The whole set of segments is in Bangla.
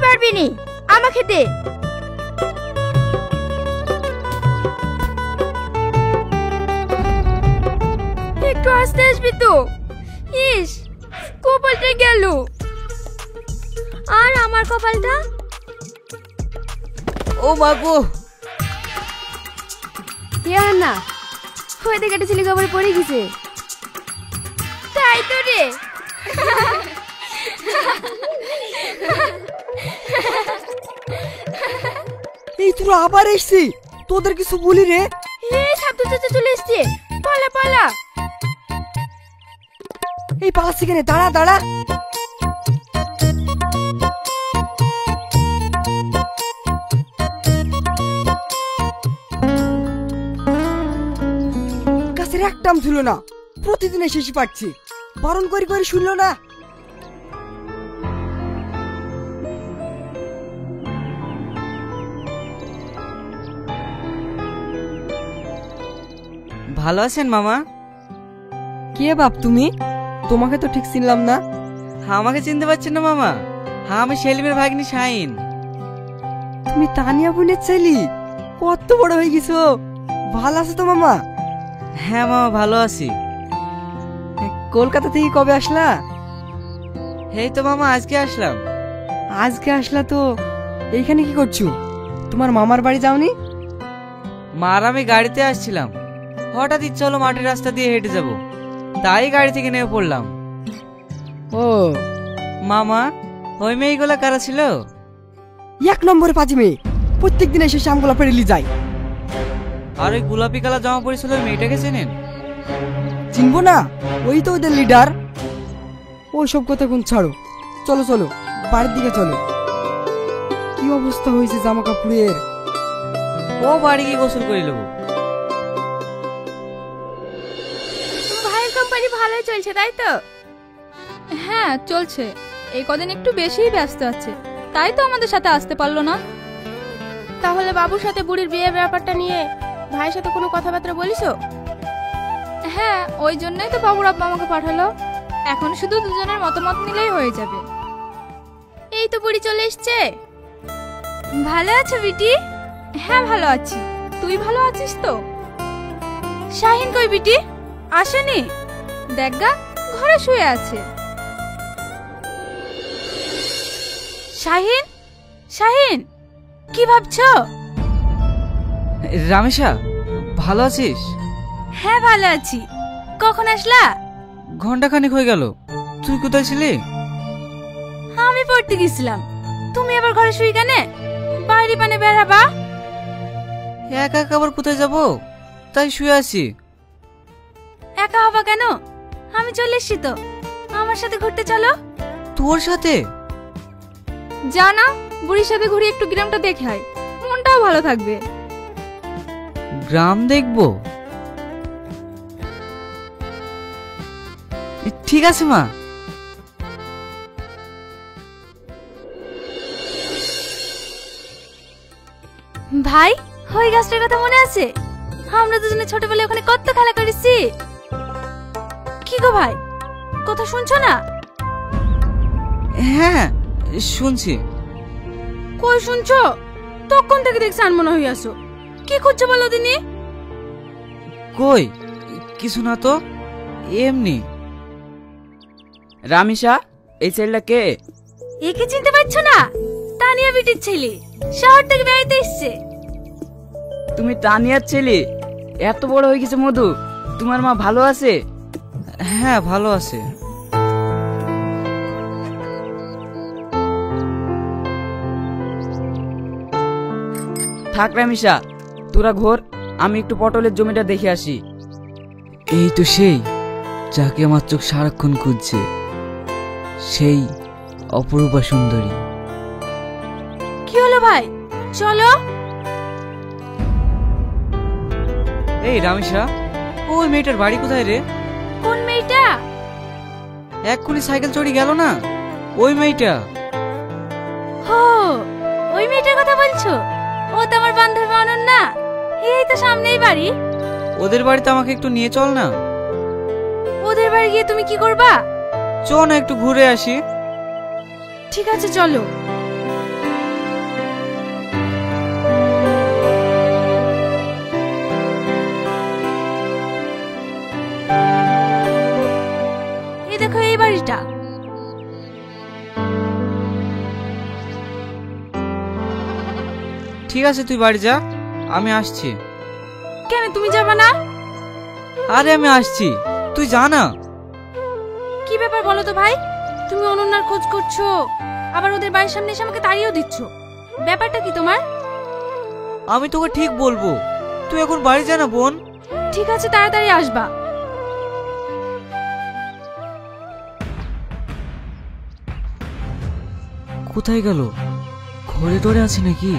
পারবি নি, আমাকে দে। একটু আস্তে আসবি তো। ইস, কপালটা গেল। আর আমার কপালটা? ও বাবু, না হয়ে দেখে ছেলে কবরে পড়ে গেছে। তাই তো রে। এই তোরা আবার এসছি, তোদের কিছু বলি রে। এই সাধু চাচা চলে এসছে, পালা পালা। এই পালাচ্ছি কেন? দাঁড়া দাঁড়া। গাছের একটাম ছিল না, প্রতিদিন এসে পাচ্ছি, বারণ করে করে শুনলো না। ভালো আছেন মামা? কে বাপ তুমি? তোমাকে তো ঠিক চিনলাম না। আমাকে চিনতে পারছেন না মামা? আমি সেলিমের ভাগ্নি শাহিন। তুমি তানিয়া বোনের ছেলে? কত বড় হয়ে গেছো। ভালো আছো তো মামা? হ্যাঁ মামা, ভালো আছি। কলকাতা থেকে কবে আসলা? এই তো মামা আজকে আসলাম। আজকে আসলা তো? এইখানে কি করছো? তোমার মামার বাড়ি যাওনি? মার আমি গাড়িতে আসছিলাম, হঠাৎ ইচ্ছা হলো মাটির রাস্তা দিয়ে হেঁটে যাব, তাই গাড়ি থেকে নেমে পড়লাম। ও মামা, ওই মেয়েগুলা কারা ছিল? এক নম্বরে পাজি মেয়ে, প্রত্যেকদিন এসে শ্যামগুলা পেরিয়ে যায়। আর ওই গোলাপি কালার জামা পরেছিল ওই মেয়েটাকে চেনেন? চিনবো না, ওই তো ওদের লিডার। ওই সব কথা কোন ছাড়ো, চলো চলো বাড়ির দিকে চলো। কি অবস্থা হয়েছে জামা কাপড়ের। ও বাড়ি গিয়ে গোসল করে নেবো। ভাইয়ের কোম্পানি ভালোই চলছে তাই তো? হ্যাঁ চলছে, এই কদিন একটু বেশিই ব্যস্ত আছে, তাই তো আমাদের সাথে আসতে পারলো না। তাহলে বাবুর সাথে বুড়ির বিয়ের ব্যাপারটা নিয়ে ভাইয়ের সাথে কোনো কথাবার্তা বলিছো? হ্যাঁ, ওই জন্যই তো বাবুর আব্বা আমাকে পাঠালো। এখন শুধু দুজনের মতামত নিলেই হয়ে যাবে। এই তো বুড়ি চলে এসছে। ভালো আছো বিটি? হ্যাঁ ভালো আছি, তুই ভালো আছিস তো? শাহিন কই বিটি? আসেনি? দেখ গা, ঘরে শুয়ে আছে। শাহিন, শাহিন, কি ভাবছো? রামেশা, ভালো আছিস? হ্যাঁ ভালো আছি। কখন আসলা? ঘন্টাখানেক হয়ে গেল। তুই কোথায় ছিলি? আমি পড়তে গেছিলাম। তুমি আবার ঘরে শুই কেন? বাইরে পানে বেড়াবা? একা একা আবার কোথায় যাব, তাই শুয়ে আছি। একা হবা কেন? আমি চলে এসছি তো, আমার সাথে ঘুরতে চলো। তোর সাথে? যা না, বুড়ির সাথে ঘুরে একটু গ্রামটা দেখে আয়, মনটাও ভালো থাকবে। গ্রাম দেখবো? ঠিক আছে মা। ভাই, ওই গাছটার কথা মনে আছে? আমরা দুজনে ছোটবেলায় ওখানে কত খেলা করেছি। কি গো ভাই, কথা শুনছো না? হ্যাঁ শুনছি। কই শুনছো? তখন থেকে দেখছি আনমনা হয়ে আসো। কি খুঁজছো বলো দিনি? কই কিছু না তো, এমনি। রামিসা, এই ছেলেটা কে? একে চিনতে পারছো না? তানিয়া বিটির ছেলে, শহর থেকে বেড়াইতে এসছে। তুমি তানিয়ার ছেলে? এত বড় হয়ে গেছে মধু, তোমার মা ভালো আছে? হ্যাঁ ভালো আছে। থাক রামিসা, তোরা ঘোর, আমি একটু পটলের জমিটা দেখে আসি। এই তো সেই যাকে আমার চোখ সারাক্ষণ খুঁজছে, সেই অপরূপা সুন্দরী। কি হলো ভাই, চলো। এই রামেশা, ওই মেয়েটার বাড়ি কোথায় রে? কোন মেয়েটা? এক্ষুনি সাইকেল চড়ি গেল না, ওই মেয়েটা। হো, ওই মেয়েটার কথা বলছো? ও তো আমার বান্ধবী অনন্যা, এই তো সামনেই বাড়ি। ওদের বাড়িতে আমাকে একটু নিয়ে চল না। ওদের বাড়ি গিয়ে তুমি কি করবা? চ না একটু ঘুরে আসি। ঠিক আছে চলো। ঠিক আছে তুই বাড়ি যা, আমি আসছি। কেন তুমি যাবে না? আরে আমি আসছি, তুই যা না। কি ব্যাপার বলো তো ভাই, তুমি অনন্যার খোঁজ করছো, আবার ওদের বাড়ির সামনে এসে আমাকে তাড়িয়েও দিচ্ছ, ব্যাপারটা কি তোমার? আমি তোকে ঠিক বলবো, তুই এখন বাড়ি যা না বোন। ঠিক আছে, তাড়াতাড়ি আসবা। কোথায় গেল? ঘরে টরে আছে নাকি?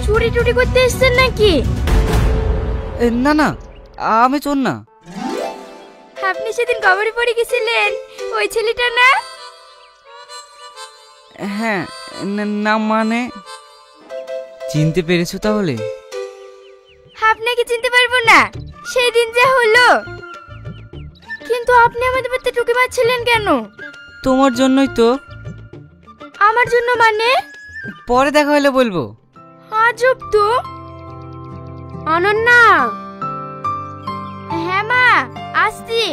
চুরি টুরি করতে এসেছেন নাকি? না না, আমি চোর না। আপনি সেদিন কবরে পড়ে গেছিলেন, ওই ছেলেটা না? হ্যাঁ, না মানে চিনতে পেরেছো তাহলে? আপনাকে চিনতে পারবো না, সেই দিন যা হলো। কিন্তু আপনি আমাদের বাড়িতে টুকি মারছিলেন কেন? তোমার জন্যই তো। আমার জন্য মানে? পরে দেখা হলে বলবো। আজব তো। অনন্যা। হ্যাঁ মা, আসছি।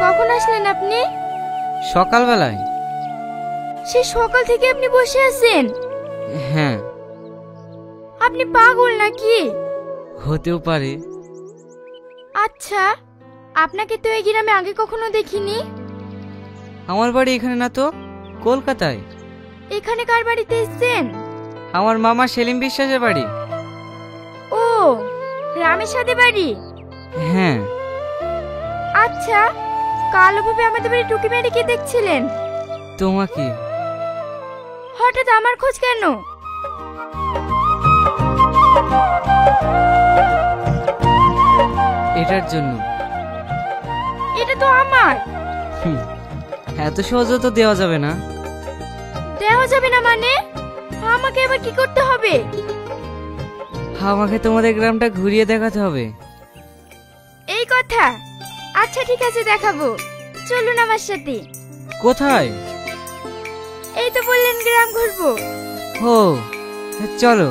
কখন আসলেন আপনি? সকালবেলায়। সেই সকাল থেকে আপনি বসে আছেন? হ্যাঁ। আপনি পাগল নাকি? হতেও পারে। আচ্ছা, আপনাকে তো এই গ্রামে আগে কখনো দেখিনি। আমার বাড়ি এখানে না তো, কলকাতায়। এখানে কার বাড়িতে এসেছেন? আমার মামা সেলিম বিশ্বাসের বাড়ি। ও, রামের সাথে বাড়ি? হ্যাঁ। আচ্ছা, কালো ভাবে আমাদের বাড়ি টুকি মেরে কে দেখছিলেন? তোমাকে। হঠাৎ আমার খোঁজ কেন? এটার জন্য। এটা তো আমার। এত সহজে তো দেওয়া যাবে না। দেওয়া যাবে না মানে? আমাকে এবার কি করতে হবে? আমাকে তোমাদের গ্রামটা ঘুরিয়ে দেখাতে হবে। এই কথা? আচ্ছা ঠিক আছে, দেখাবো, চলুন আমার সাথে। কোথায়? এই তো বললেন গ্রাম ঘুরবো। ও, চলো।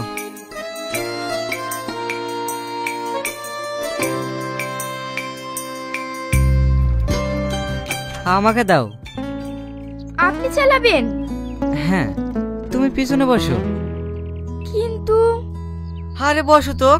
আমাকে দাও। আপনি চালাবেন? হ্যাঁ, তুমি পিছনে বসো। কিন্তু আরে বসো তো।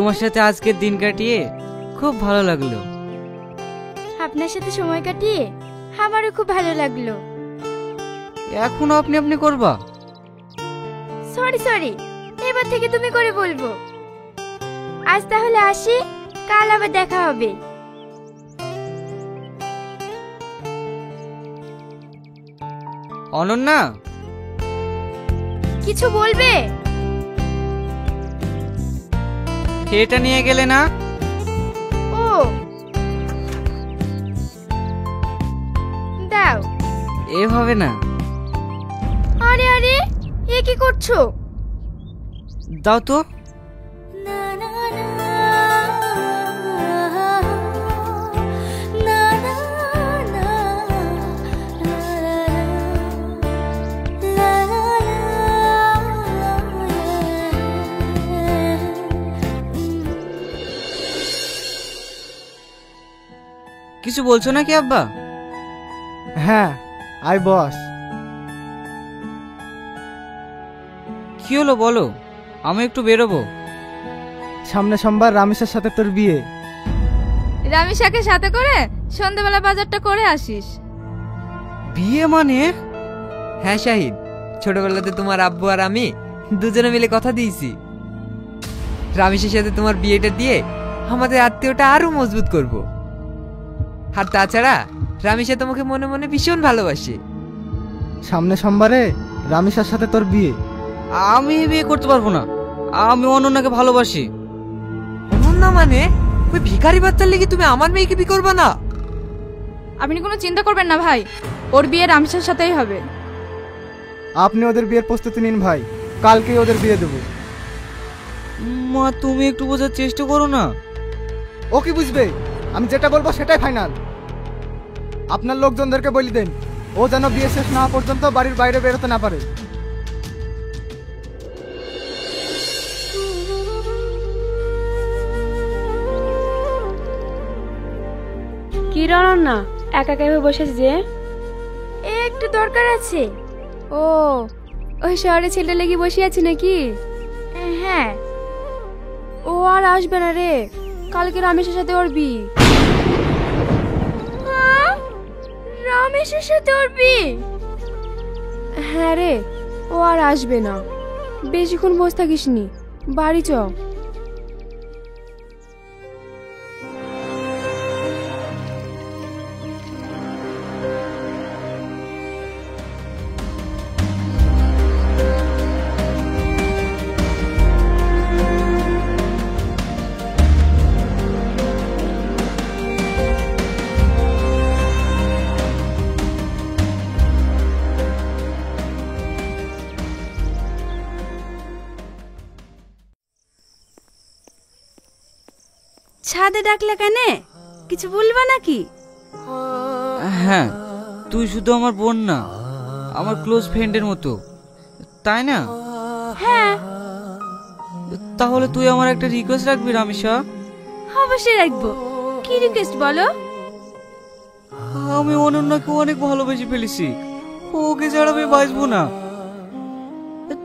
তোমার সাথে আজকের দিন কাটিয়ে খুব ভালো লাগলো। আপনার সাথে সময় কাটিয়ে আমারও খুব ভালো লাগলো। এখনো আপনি আপনি করবা? সরি, এবার থেকে তুমি করে বলবো। আজ তাহলে আসি, কাল আবার দেখা হবে। অনন্যা, কিছু বলবে? এটা নিয়ে গেলে না? ও দাও। এভাবে না। আরে এ কি করছো? দাও তো। কিছু বলছো নাকি আব্বা? হ্যাঁ, আই বস। কি হলো বলো, আমি একটু বেরোবো। সামনে সোমবার রামেশের সাথে তোর বিয়ে। রামিসাকে সাথে করে সন্ধ্যাবেলা বাজারটা করে আসিস। বিয়ে মানে? হ্যাঁ শাহিদ, ছোটবেলাতে তোমার আব্বু আর আমি দুজনে মিলে কথা দিয়েছি, রামেশের সাথে তোমার বিয়েটা দিয়ে আমাদের আত্মীয়টা আরো মজবুত করব। আর তাছাড়া রামেশা তোমাকে মনে মনে ভীষণ ভালোবাসে। সামনে সোমবারে রামেশের সাথে তোর বিয়ে। আমি বিয়ে করতে পারবো না, আমি অনন্যাকে ভালোবাসি। অনন্যা মানে? ওই ভিখারি বাচ্চার লেগে তুমি আমার মেয়েকে বিয়ে করবে না? আপনি কোনো চিন্তা করবেন না ভাই, ওর বিয়ে রামসার সাথেই হবে। আপনি ওদের বিয়ের প্রস্তুতি নিন ভাই, কালকেই ওদের বিয়ে দেবো। মা, তুমি একটু বোঝার চেষ্টা করো না। ও কি বুঝবে? আমি যেটা বলবো সেটাই ফাইনাল। আপনার লোকজনদেরকে বলে দেন ও যেন বিয়ে শেষ না হওয়া পর্যন্ত বাড়ির বাইরে বেরোতে না পারে। কি না একা একা বসেছে যে? একটু দরকার আছে। ও, ওই শহরে ছেলে লেগে বসে আছে নাকি? হ্যাঁ। ও আর আসবে না রে, কালকে রামেশের সাথে ওর বিয়ে। রামেশের সাথে ওর বিয়ে? হ্যাঁ রে, ও আর আসবে না। বেশিক্ষণ বসে থাকিস নি, বাড়ি চ। ছাদে ডাকলে কেন? কিছু বলবা নাকি? হ্যাঁ, তুই শুধু আমার বোন না, আমার ক্লোজ ফ্রেন্ডের মতো, তাই না? হ্যাঁ। তাহলে তুই আমার একটা রিকোয়েস্ট রাখবি রামিসা? অবশ্যই রাখবো। কি রিকোয়েস্ট বলো? আমি অনন্যাকে অনেক ভালোবেসে ফেলেছি, ওকে ছাড়া আমি বাঁচবো না।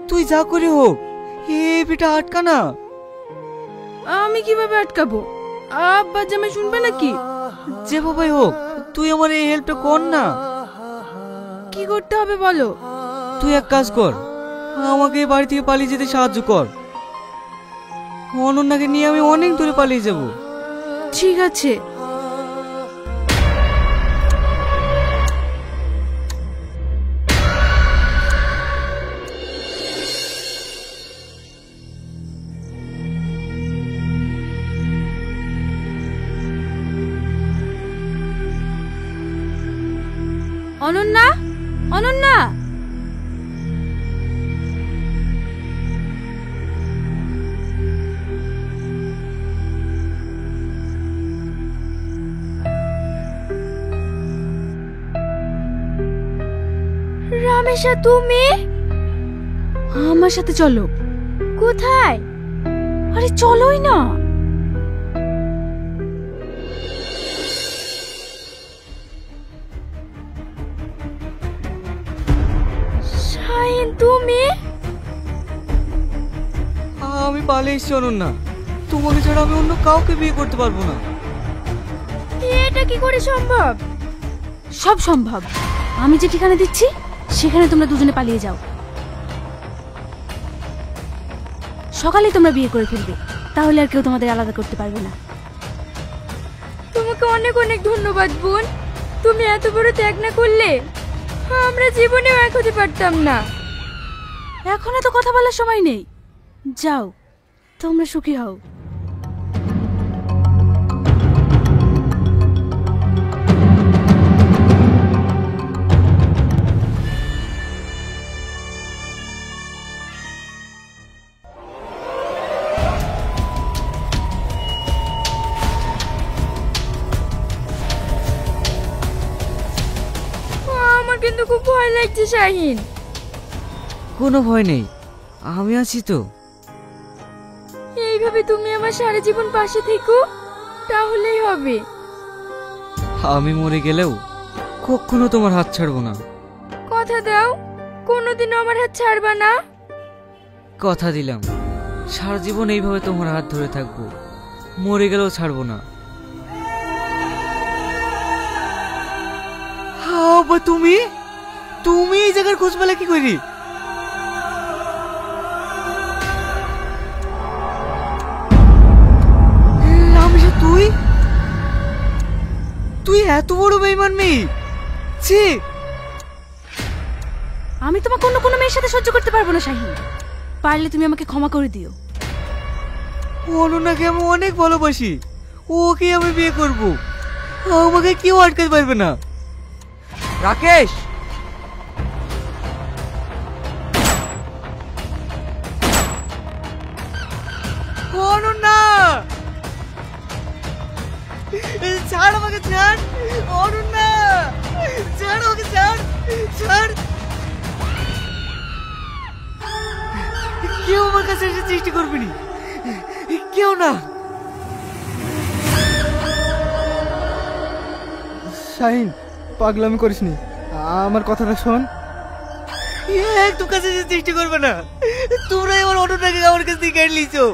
তুই যা করি হোক এ বিটা আটকা না। আমি কিভাবে আটকাবো? আব্বা জামাই শুনবে নাকি? যে বাবাই হোক, তুই আমার এই হেল্পটা কর না। কি করতে হবে বলো? তুই এক কাজ কর, আমাকে এই বাড়ি থেকে পালিয়ে যেতে সাহায্য কর। অনন্যাকে নিয়ে আমি অনেক দূরে পালিয়ে যাব। ঠিক আছে। অনন্যা, অনন্যা, রামেশা তুমি? আমার সাথে চলো। কোথায়? আরে চলোই না। শাহিন তুমি? আমি পালিয়ে এসেছি অনন্যা, তোমাকে ছাড়া আমি অন্য কাউকে বিয়ে করতে পারবো না। এটা কি করে সম্ভব? সব সম্ভব। আমি যে ঠিকানা দিচ্ছি সেখানে তোমরা দুজনে পালিয়ে যাও। সকালে তোমরা বিয়ে করে ফেলবে, তাহলে আর কেউ তোমাদের আলাদা করতে পারবে না। তোমাকে অনেক অনেক ধন্যবাদ বোন। তুমি এত বড় ত্যাগ না করলে আমরা জীবনেও এক হতে পারতাম না। এখন তো কথা বলার সময় নেই, যাও তোমরা সুখী হও। আমার কিন্তু খুব ভয় লাগছে শাহিন। কোনো ভয় নেই, আমি আছি তো। এইভাবে তুমি আমার সারা জীবন পাশে থেকো, তাহলেই হবে। আমি মরে গেলেও কখনো তোমার হাত ছাড়বো না। কথা দাও কোনোদিনও আমার হাত ছাড়বা না। কথা দিলাম, সারা জীবন এইভাবে তোমার হাত ধরে থাকবো, মরে গেলেও ছাড়বো না। আব্বা তুমি তুমি এই জায়গার খোঁজ পেলে কি করি? রামেশা, তুই তুই এত বড় বেঈমান মেয়ে? ছি! আমি তোমাকে অন্য কোনো মেয়ের সাথে সহ্য করতে পারবো না শাহিন। পারলে তুমি আমাকে ক্ষমা করে দিও। অনন্যাকে আমি অনেক ভালোবাসি, ওকে আমি বিয়ে করব, আমাকে কেউ আটকাতে পারবে না। রাকেশ, অনন্যা ছাড় আমাকে, ছাড় অনন্যা, ছাড় আমাকে, ছাড় ছাড়। কেউ আমার কাছে এসে সৃষ্টি করবে না, কেউ না। শাহিন, পাগলামি করিসনি, আমার কথাটা শোন। একদম কাছে এসে সৃষ্টি করবে না, তোমরাই আমার অটোটাকে আমার কাছ থেকে কেটে নিয়েছো।